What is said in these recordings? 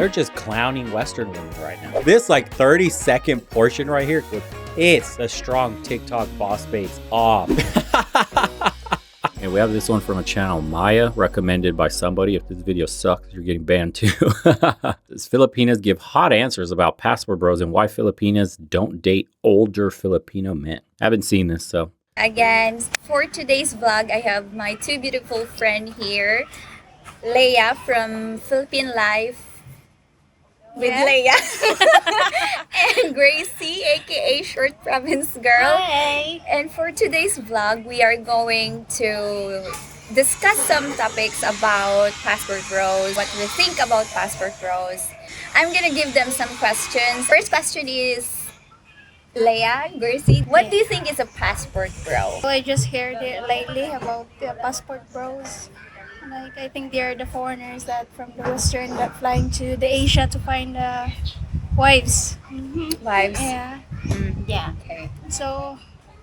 They're just clowning Western women right now. This like 30-second portion right here would piss the strong TikTok boss babes off. And we have this one from a channel, Maya, recommended by somebody. If this video sucks, you're getting banned too. Does Filipinas give hot answers about passport bros and why Filipinas don't date older Filipino men? I haven't seen this, so. Again, for today's vlog, I have my two beautiful friends here. Leia from Philippine Life with Leia. And Gracie, aka Short Province Girl. Hi. And for today's vlog, we are going to discuss some topics about passport bros, what we think about passport bros. I'm gonna give them some questions. First question is, Leia, Gracie, what do you think is a passport bro? I just heard it lately about the passport bros. Like, I think they're the foreigners that from the Western that flying to the Asia to find wives. Wives? Yeah. Yeah. Okay. So,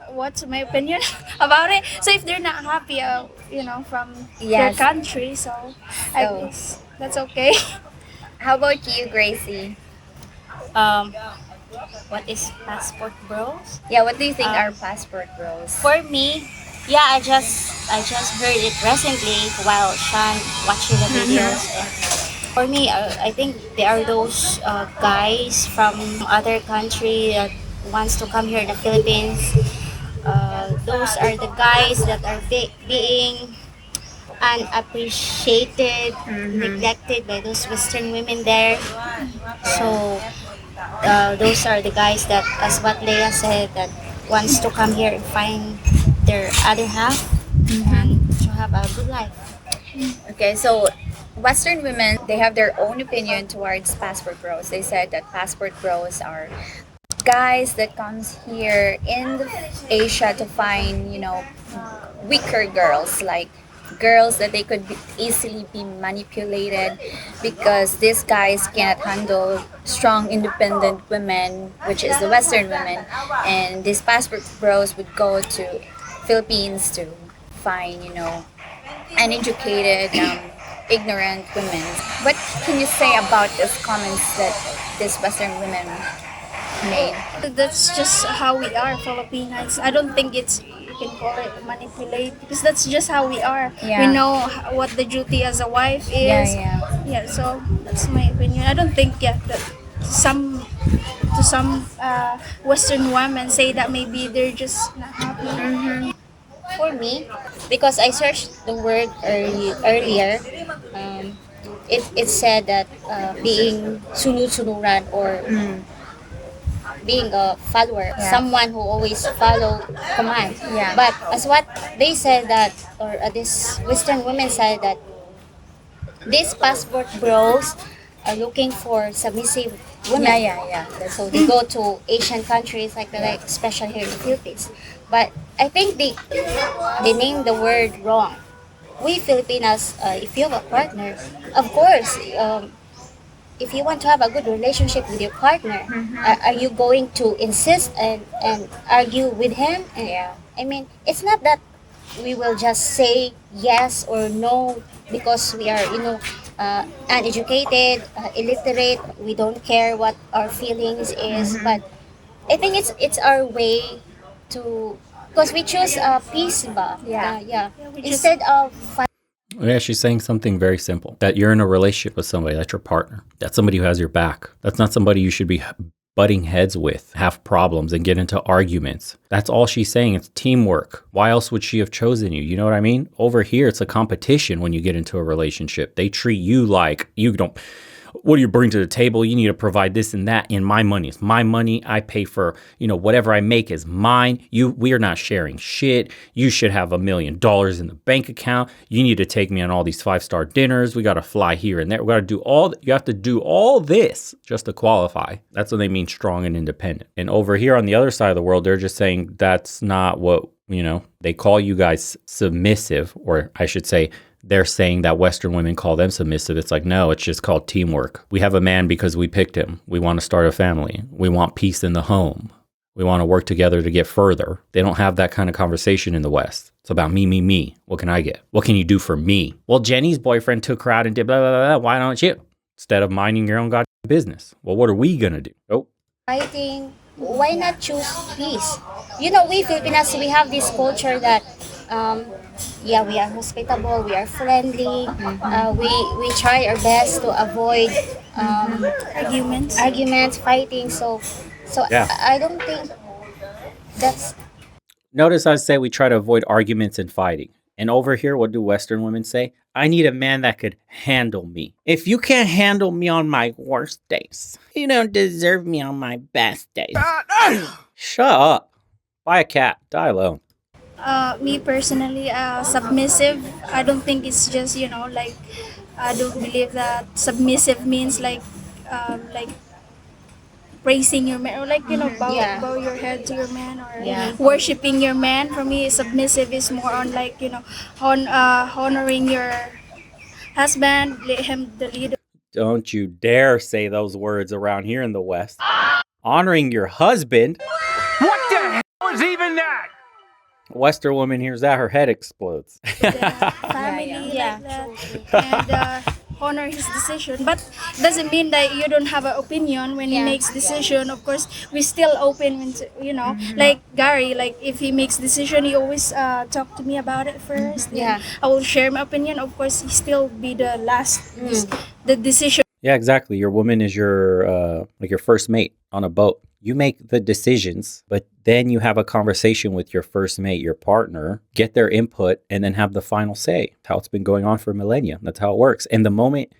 what's my opinion about it? So, if they're not happy, from Yes. their country, so I guess that's okay. How about you, Gracie? What is passport bros? Yeah, what do you think are passport bros? For me, yeah, I just heard it recently while Sean watching the videos. And for me, I think they are those guys from other country that wants to come here in the Philippines. Those are the guys that are being unappreciated, neglected by those Western women there. So those are the guys that, as what Leia said, that wants to come here and find their other half and to have a good life. Okay, so Western women, they have their own opinion towards passport bros. They said that passport bros are guys that comes here in Asia to find, weaker girls, like girls that they could easily be manipulated because these guys cannot handle strong independent women, which is the Western women, and these passport bros would go to Philippines to find uneducated ignorant women. What can you say about these comments that these Western women made? That's just how we are, Filipinas. I don't think you can call it manipulate because that's just how we are. Yeah. We know what the duty as a wife is. Yeah, so that's my opinion. I don't think that some Western women say that maybe they're just not happy. For me, because I searched the word earlier, it said that being sunod-sunuran or being a follower, someone who always follow command. Yeah. But as what they said that, or this Western women said that these passport bros are looking for submissive women. Yeah. So they go to Asian countries like especially here in the Philippines. But I think they named the word wrong. We Filipinas, if you have a partner, of course, if you want to have a good relationship with your partner, are you going to insist and argue with him? And, I mean, it's not that we will just say yes or no because we are, uneducated, illiterate. We don't care what our feelings is. But I think it's our way to, because we choose peace ba? Instead of Yeah, she's saying something very simple. That you're in a relationship with somebody, that's your partner. That's somebody who has your back. That's not somebody you should be butting heads with, have problems and get into arguments. That's all she's saying. It's teamwork. Why else would she have chosen you? You know what I mean? Over here, it's a competition when you get into a relationship. They treat you like you don't... What do you bring to the table? You need to provide this and that. And my money is my money. I pay for, whatever I make is mine. We are not sharing shit. You should have $1 million in the bank account. You need to take me on all these 5-star dinners. We got to fly here and there. We got to do you have to do all this just to qualify. That's what they mean strong and independent. And over here on the other side of the world, they're just saying that's not what, they call you guys submissive, or I should say, they're saying that Western women call them submissive. It's like, no, it's just called teamwork. We have a man because we picked him. We want to start a family. We want peace in the home. We want to work together to get further. They don't have that kind of conversation in the West. It's about me, me, me. What can I get? What can you do for me? Well, Jenny's boyfriend took her out and did blah, blah, blah, blah. Why don't you? instead of minding your own goddamn business. Well, what are we going to do? Oh, Fighting, why not choose peace? You know, we Filipinas, we have this culture that, um, yeah, we are hospitable, we are friendly, we try our best to avoid Arguments. arguments, fighting. So yeah. I don't think that's Notice I say we try to avoid arguments and fighting. And over here, what do Western women say? I need a man that could handle me. If you can't handle me on my worst days, you don't deserve me on my best days. Shut up. Buy a cat. Die alone. Me personally, submissive. I don't think it's just like I don't believe that submissive means like praising your man or Yeah. bow your head to your man or Yeah. worshiping your man. For me, submissive is more on honoring your husband, let him the leader. Don't you dare say those words around here in the West. Honoring your husband. What the hell is even that? Western woman hears that, her head explodes. The family Yeah. like that, and honor his decision, but doesn't mean that you don't have an opinion when he Yeah. makes decision. Of course, we still open when like Gary, like if he makes decision, he always talk to me about it first. Yeah. Then I will share my opinion. Of course, he still be the last the decision. Yeah, exactly. Your woman is your like your first mate on a boat. You make the decisions, but then you have a conversation with your first mate, your partner, get their input, and then have the final say. That's how it's been going on for millennia. That's how it works. And the moment,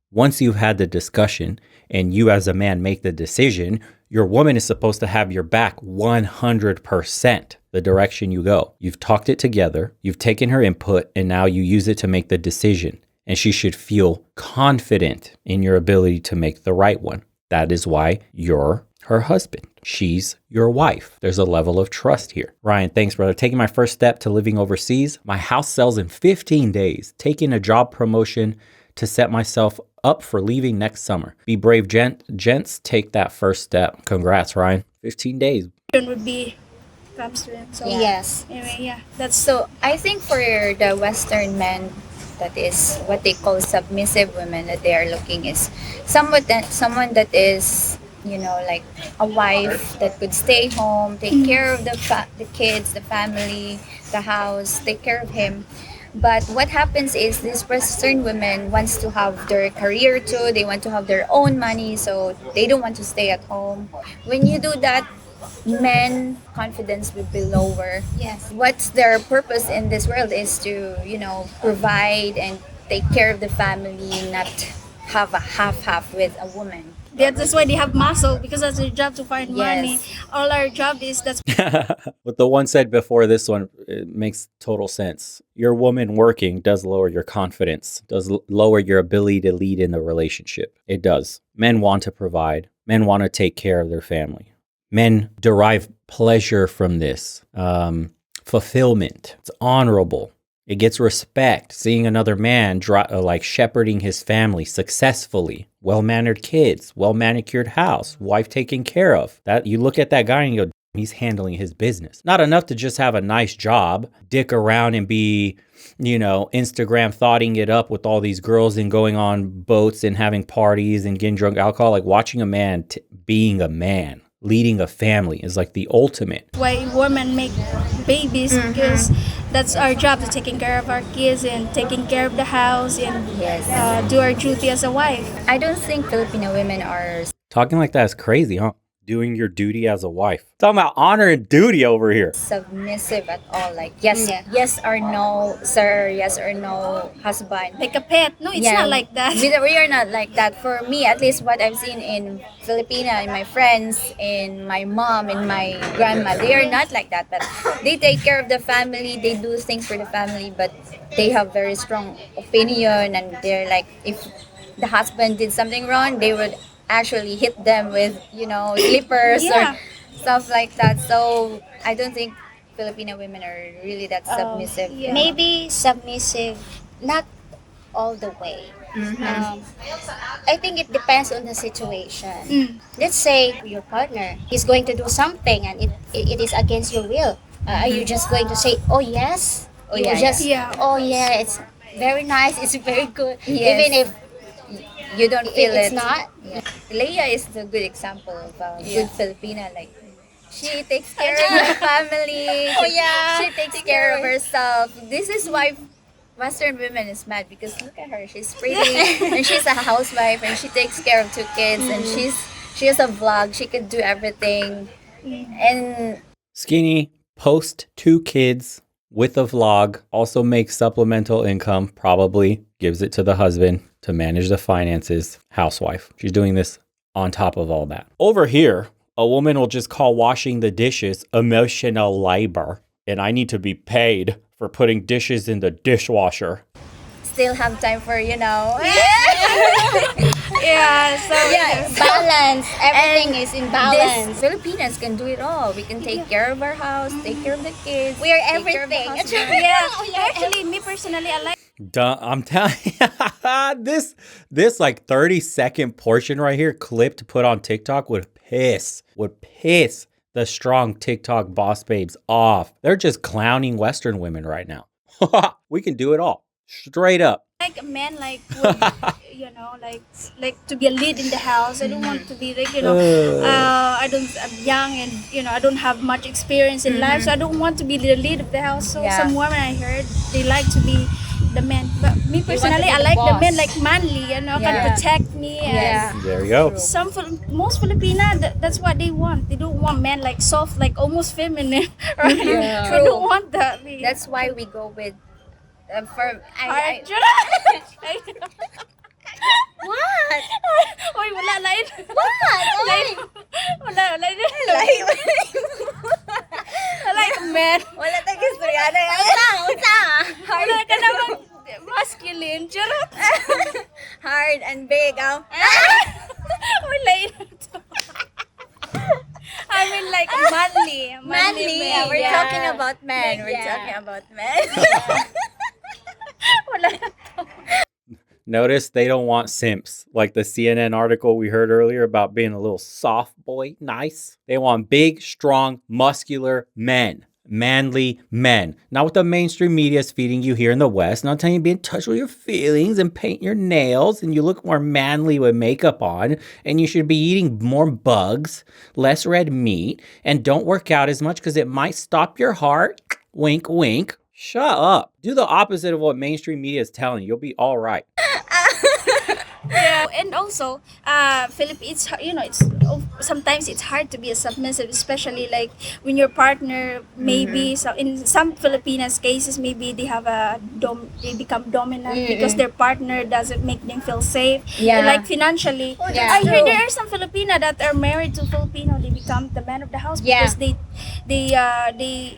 once you've had the discussion and you as a man make the decision, your woman is supposed to have your back 100% the direction you go. You've talked it together, you've taken her input, and now you use it to make the decision. And she should feel confident in your ability to make the right one. That is why you're her husband. She's your wife. There's a level of trust here. Ryan, thanks, brother. Taking my first step to living overseas. My house sells in 15 days. Taking a job promotion to set myself up for leaving next summer. Be brave, gents. Take that first step. Congrats, Ryan. 15 days. Would be comes to him. So yes. anyway, yeah, that's So I think for the Western men, that is what they call submissive women that they are looking is someone that is like a wife that could stay home, take care of the kids, the family, the house, take care of him. But what happens is these Western women wants to have their career too. They want to have their own money, so they don't want to stay at home. When you do that, men confidence will be lower. Yes. What's their purpose in this world is to provide and take care of the family, not have a half with a woman. that's why they have muscle, because that's their job to find money. Yes. All our job is that's What the one said before this one, it makes total sense. Your woman working does lower your confidence, does lower your ability to lead in the relationship. It does. Men want to provide. Men want to take care of their family. Men derive pleasure from this. Fulfillment. It's honorable. It gets respect. Seeing another man like shepherding his family successfully, well-mannered kids, well-manicured house, wife taken care of. That you look at that guy and you go, he's handling his business. Not enough to just have a nice job, dick around and be, Instagram thoughting it up with all these girls and going on boats and having parties and getting drunk alcohol. Like watching a man being a man, leading a family is like the ultimate. why women make babies, because that's our job, to taking care of our kids and taking care of the house and do our duty as a wife. I don't think Filipino women are Talking like that is crazy, huh? Doing your duty as a wife. Talking about honor and duty over here. submissive at all. Like yes, Yeah. yes or no, sir. Yes or no, husband. Like a pet. No, it's not like that. We are not like that. For me, at least what I've seen in Filipina, in my friends, in my mom, in my grandma, they are not like that. But they take care of the family. They do things for the family, but they have very strong opinion, and they're like, if the husband did something wrong, they would actually hit them with slippers Yeah. or stuff like that. So I don't think Filipino women are really that submissive. yeah. Maybe submissive, not all the way. I think it depends on the situation. Let's say your partner is going to do something and it is against your will. Are you just going to say, oh yes? Oh, You yeah, just, yeah. oh yeah, it's very nice, it's very good. Yes. Even if you don't feel It's it. not. Yeah. Leia is the good example of a good Filipina. Like, she takes care of her family. Oh, yeah. She takes care of herself. This is why Western women is mad, because look at her. She's pretty and she's a housewife and she takes care of 2 kids and she has a vlog. She could do everything. And Skinny, post 2 kids with a vlog, also makes supplemental income, probably gives it to the husband to manage the finances. Housewife. She's doing this on top of all that. Over here, a woman will just call washing the dishes emotional labor, and I need to be paid for putting dishes in the dishwasher. still have time for, Yeah, so Balance. Everything is in balance. This Filipinas can do it all. We can take care of our house, take care of the kids. We are take care of the everything. husband. yeah, actually, me personally, I like. Duh, I'm telling you, this like 30-second portion right here, clip to put on TikTok would piss the strong TikTok boss babes off. They're just clowning Western women right now. We can do it all. Straight up. Like a man, like would, like to be a lead in the house. I don't want to be like I'm young and I don't have much experience in life, so I don't want to be the lead of the house. So some women I heard they like to be the men, but me personally, be I the like the boss. men like manly, can protect me. And There you go. most Filipina, that's what they want. They don't want men like soft, like almost feminine, right? Yeah. They don't want that. That's why we go with for What? Oy, wala lain. What? Lain. Wala like man. wala tayong istoryana. Wala ka naman masculine. Charot. Hard and big. Oy, lain. I mean like manly. Manly, man. We're Yeah. talking about men. We're Yeah. talking about men. Wala. Notice they don't want simps. Like the CNN article we heard earlier about being a little soft boy, nice. They want big, strong, muscular men. Manly men. Not what the mainstream media is feeding you here in the West. Not telling you to be in touch with your feelings and paint your nails and you look more manly with makeup on and you should be eating more bugs, less red meat, and don't work out as much because it might stop your heart. Wink, wink. Shut up. Do the opposite of what mainstream media is telling you. You'll be all right. Yeah, and also, it's sometimes it's hard to be a submissive, especially like when your partner maybe so in some Filipinas cases maybe they have they become dominant because their partner doesn't make them feel safe. Yeah. Like financially. Yeah. I heard there are some Filipina that are married to Filipino. They become the man of the house because they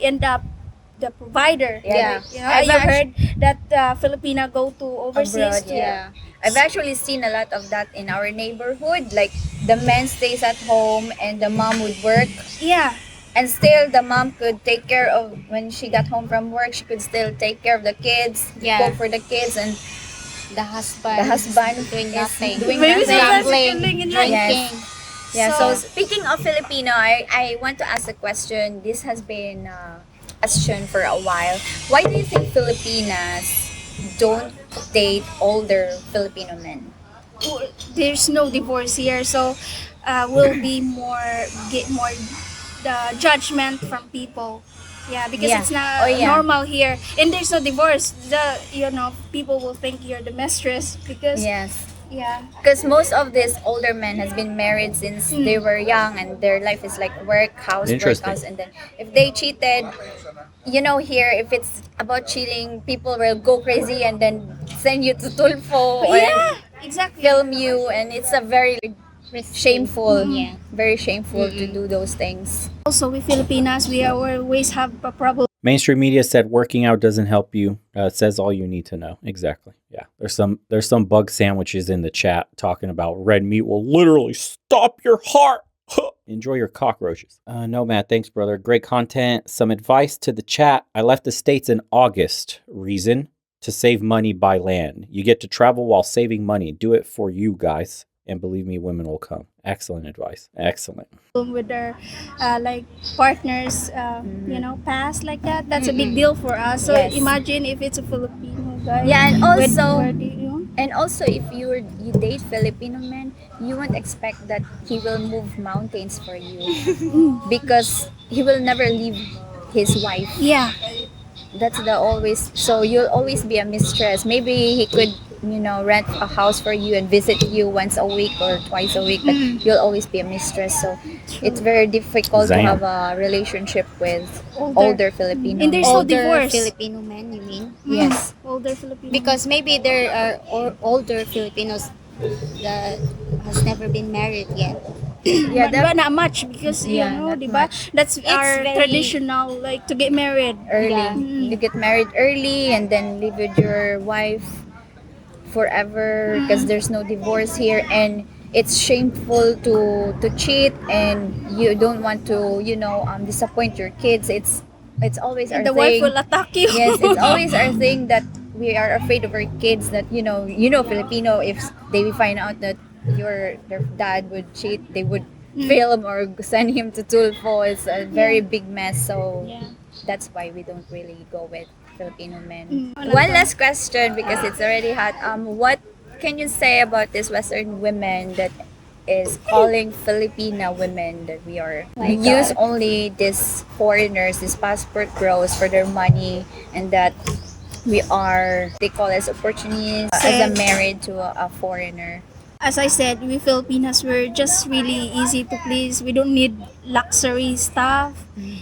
end up the provider. Yeah. I heard that Filipina go to overseas. Abroad, yeah. I've actually seen a lot of that in our neighborhood. Like, the man stays at home and the mom would work. Yeah. And still, the mom could take care of, when she got home from work, she could still take care of the kids, Yeah. cook for the kids, and The husband. doing doing nothing. Doing Maybe nothing. sometimes Gambling, feeling in like- drinking. Yeah, So- so speaking of Filipino, I want to ask a question. This has been a question for a while. Why do you think Filipinas don't date older Filipino men? There's no divorce here, so we'll be get more the judgment from people. Yeah, because Yeah. it's not Oh, yeah. normal here, and there's no divorce. People will think you're the mistress because Yes. yeah. Because most of these older men has been married since they were young, and their life is like work, house, work, Interesting. house, and then if they cheated, here if it's about cheating, people will go crazy and then send you to Tulfo or Yeah, exactly. film you, and it's a very shameful, Yeah. very shameful to do those things. Also, we Filipinas, we always have a problem. Mainstream media said working out doesn't help you. It says all you need to know. Exactly. Yeah. There's some bug sandwiches in the chat talking about red meat will literally stop your heart. Enjoy your cockroaches. No, Matt. Thanks, brother. Great content. Some advice to the chat. I left the States in August. Reason? To save money by land. You get to travel while saving money. Do it for you guys. And believe me, women will come. Excellent advice. Excellent. With their like partners, past like that. That's a big deal for us. So Yes. imagine if it's a Filipino guy. Yeah, and with- also, where they, And also, if you date Filipino men, you won't expect that he will move mountains for you because he will never leave his wife. Yeah. That's the always. So you'll always be a mistress. Maybe he could, rent a house for you and visit you once a week or twice a week, but you'll always be a mistress. So it's very difficult to Damn. have a relationship with Older. older Filipino And there's men. no Older divorce. Filipino men, you mean? Yes. Older Filipino. Because maybe there are older Filipinos that has never been married yet. Yeah, but not much because Yeah, you know, not diba? much. That's our very- traditional, like to get married. early. Yeah. You get married early and then live with your wife forever because there's no divorce here, and it's shameful to cheat, and you don't want to disappoint your kids. It's always our And the wife thing. will attack you. Yes, it's always our thing that we are afraid of our kids, that Filipino, if they find out that their dad would cheat, they would film or send him to Tulfo. It's a very big mess, so Yeah. that's why we don't really go with Filipino men. Mm. One last question because it's already hot. What can you say about this Western women that is calling Filipina women that we use only these foreigners, these passport bros for their money, and that they call us opportunists as a married to a foreigner. As I said, we Filipinas, we're just really easy to please. We don't need luxury stuff.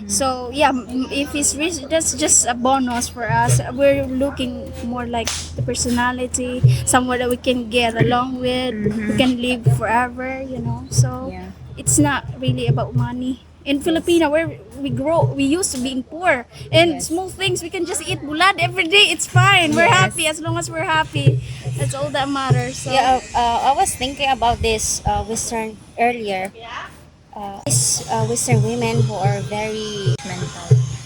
So yeah, if it's rich, that's just a bonus for us. We're looking more like the personality, someone that we can get along with, we can live forever, you know. So Yeah. it's not really about money. In Filipina, where we used to being poor, and Yes. small things we can just eat bulad every day. It's fine. We're Yes. happy as long as we're happy. That's all that matters. So. Yeah, I was thinking about this Western earlier. These Western women who are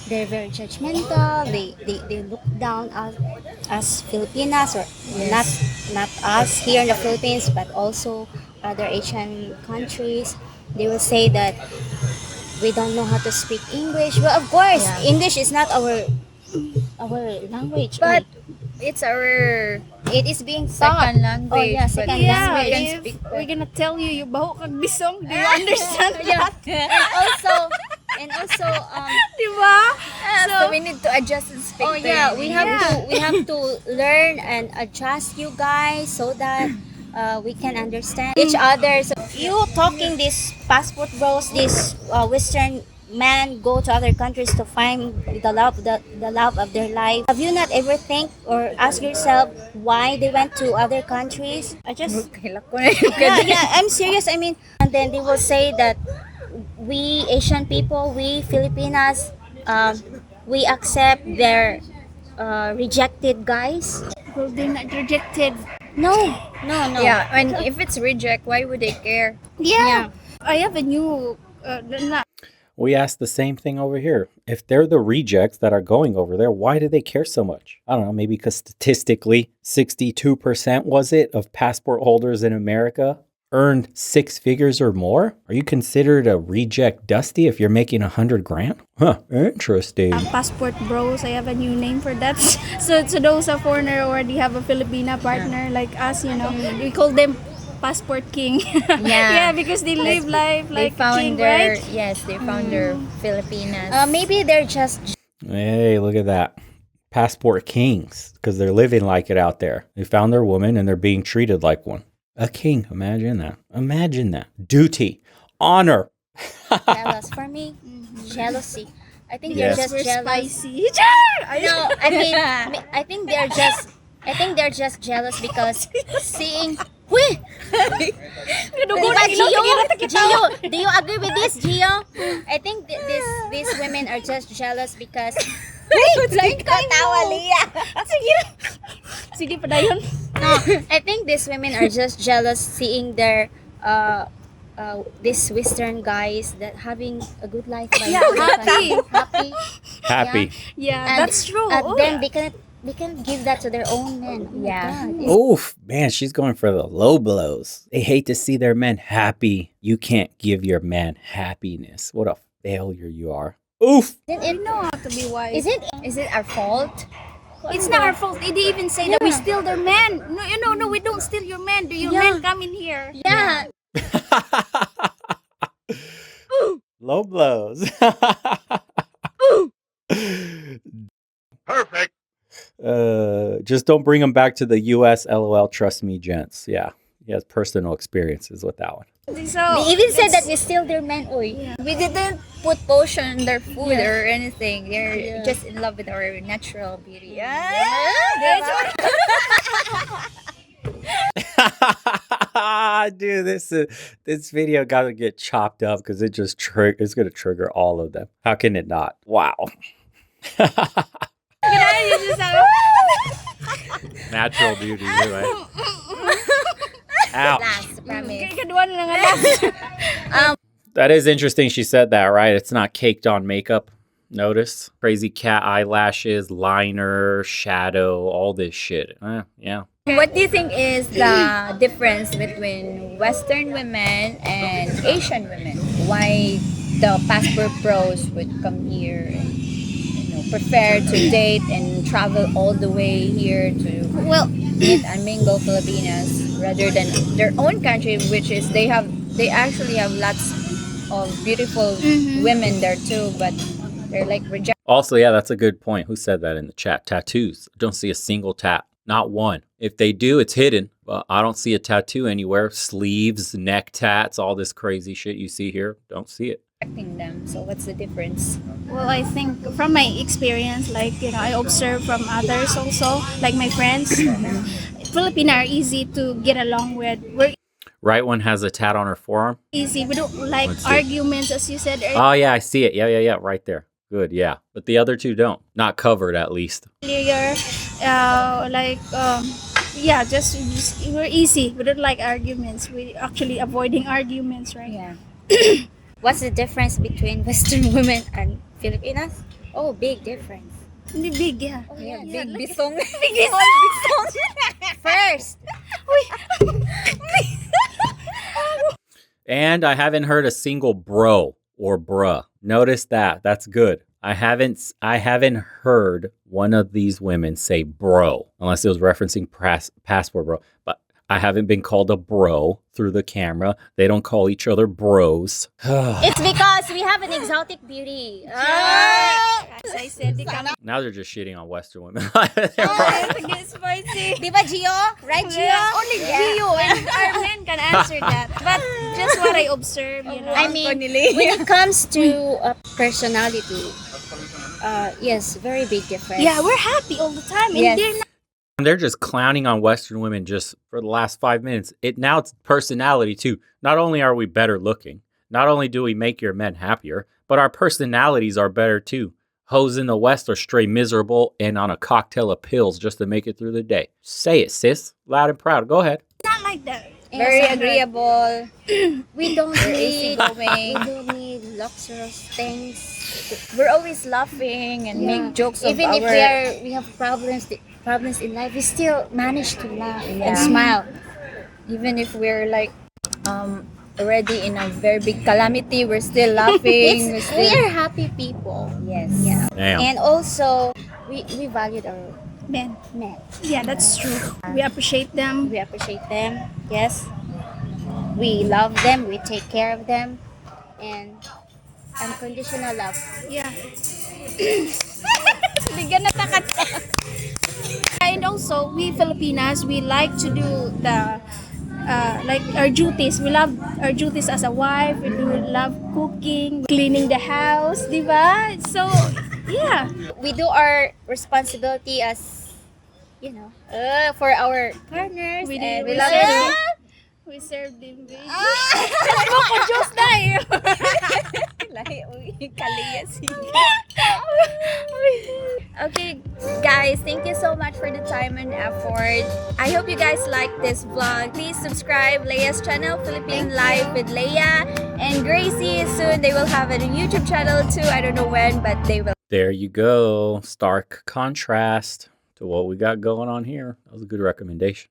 they're very judgmental. They look down as Filipinas, or not us here in the Philippines, but also other Asian countries. They will say that we don't know how to speak English. Well, of course, Yeah. English is not our language, But it's our it is being taught. second language. Oh yeah, but second Yeah, we can if speak we're gonna tell you, you baho kag bisong, do you understand that? And also Diba? so we need to adjust and speak. oh yeah, to we English. have to learn and adjust you guys so that we can understand each other. So you talking this passport bros, this Western men go to other countries to find the love of their life. Have you not ever think or ask yourself why they went to other countries? I just Hilak ko na yung yeah, I'm serious. I mean, and then they will say that we Asian people, we Filipinas, we accept their rejected guys. Well, they're not rejected. No. Yeah, and if it's reject, why would they care? Yeah. I have a new, not We asked the same thing over here. If they're the rejects that are going over there, why do they care so much? I don't know, maybe because statistically, 62% was it of passport holders in America earned 6 figures or more? Are you considered a reject Dusty if you're making 100 grand? Huh, interesting. passport bros. I have a new name for that. So those are foreigner already have a Filipina partner like us, you know. We call them passport king. Yeah, because they live life They like found king, their right? they found their Filipinas. Maybe they're just Hey, look at that. Passport kings, because they're living like it out there. They found their woman and they're being treated like one. A king, imagine that. Imagine that. Duty, honor. jealous for me. Jealousy. I think Yes. they're just We're jealous. spicy. No, I think they're just jealous because seeing. Wait, diba, Gio, do you agree with this, Gio? I think these women are just jealous because. Wait, tawa, Leah. Sige pa dayon. No, I think these women are just jealous seeing their these Western guys that having a good life. Yeah, happy. Happy. Yeah, And- that's true. And Oh, then they can give that to their own men. Oh my Yeah. God. Oof, man, she's going for the low blows. They hate to see their men happy. You can't give your man happiness. What a failure you are. Oof. Isn't it, you know how to be wise. is it Is it our fault? It's not our fault. They even say that we steal their men. No, no, we don't steal your men. Do your men come in here? Yeah. Low blows. Perfect. Just don't bring him back to the U.S. LOL. Trust me, gents. Yeah, he has personal experiences with that one. So They even said that we steal their men. Oy. We didn't put potion in their food or anything. They're just in love with our natural beauty. Dude, this video got to get chopped up because it's going to trigger all of them. How can it not? Wow. Natural beauty, anyway. Ouch. Last, promise. That is interesting. She said that, right? It's not caked on makeup. Notice crazy cat eyelashes, liner, shadow, all this shit. Yeah. What do you think is the difference between Western women and Asian women? Why the passport bros would come here and prefer to date and travel all the way here to meet and mingle Filipinas rather than their own country, which is they actually have lots of beautiful women there too, but they're like rejected. Also, yeah, that's a good point. Who said that in the chat? Tattoos. Don't see a single tat. Not one. If they do, it's hidden. But I don't see a tattoo anywhere. Sleeves, neck tats, all this crazy shit you see here. Don't see it. Them. So what's the difference? Well, I think from my experience, I observe from others also, like my friends. Filipino are easy to get along with. We're Right one has a tat on her forearm. easy. We don't like Let's see. arguments, as you said earlier. Oh, yeah, I see it. Yeah, right there. Good, yeah. But the other two don't. Not covered, at least. Just we're easy. We don't like arguments. We actually avoiding arguments, right? Yeah. What's the difference between Western women and Filipinas? Oh, big difference. Hindi big, yeah. Oh, yeah, Yeah, big like- bisong. First, And I haven't heard a single bro or bruh. Notice that. That's good. I haven't heard one of these women say bro, unless it was referencing passport bro. But I haven't been called a bro through the camera. They don't call each other bros. it's because we have an exotic beauty. As I said, they come Now they're just shitting on Western women. to get spicy. Di ba, Gio? Right, Gio? Only Gio and our men can answer that. But just what I observe, I mean, when it comes to personality, yes, very big difference. yeah, we're happy all the time. And Yes. they're not. They're just clowning on Western women just for the last 5 minutes. Now it's personality too. Not only are we better looking, not only do we make your men happier, but our personalities are better too. Hoes in the West are straight miserable and on a cocktail of pills just to make it through the day. Say it, sis. Loud and proud. Go ahead. Not like that. Very agreeable. We don't need easygoing. luxurious things. We're always laughing and make jokes of Even our... if we have problems in life, we still manage to laugh Yeah. and smile. Even if we're like already in a very big calamity, we're still laughing. We are happy people. Yes. Yeah. Damn. And also, we valued our Men. men. Yeah, that's true. We appreciate them. We appreciate them. Yes. We love them. We take care of them. And unconditional love. Yeah. Bigyan na takat. And also, we Filipinas, we like to do the like our duties. We love our duties as a wife. We do love cooking, cleaning the house, di ba? So, yeah. We do our responsibility as, for our partners. We and do- we we love serve them. them. We serve them, baby. Ano ko, Diyos na eh. Okay, guys, thank you so much for the time and effort. I hope you guys like this vlog. Please subscribe Leia's channel, Philippine Life with Leia and Gracie. Soon they will have a YouTube channel too. I don't know when, but they will. There you go. Stark contrast to what we got going on here. That was a good recommendation.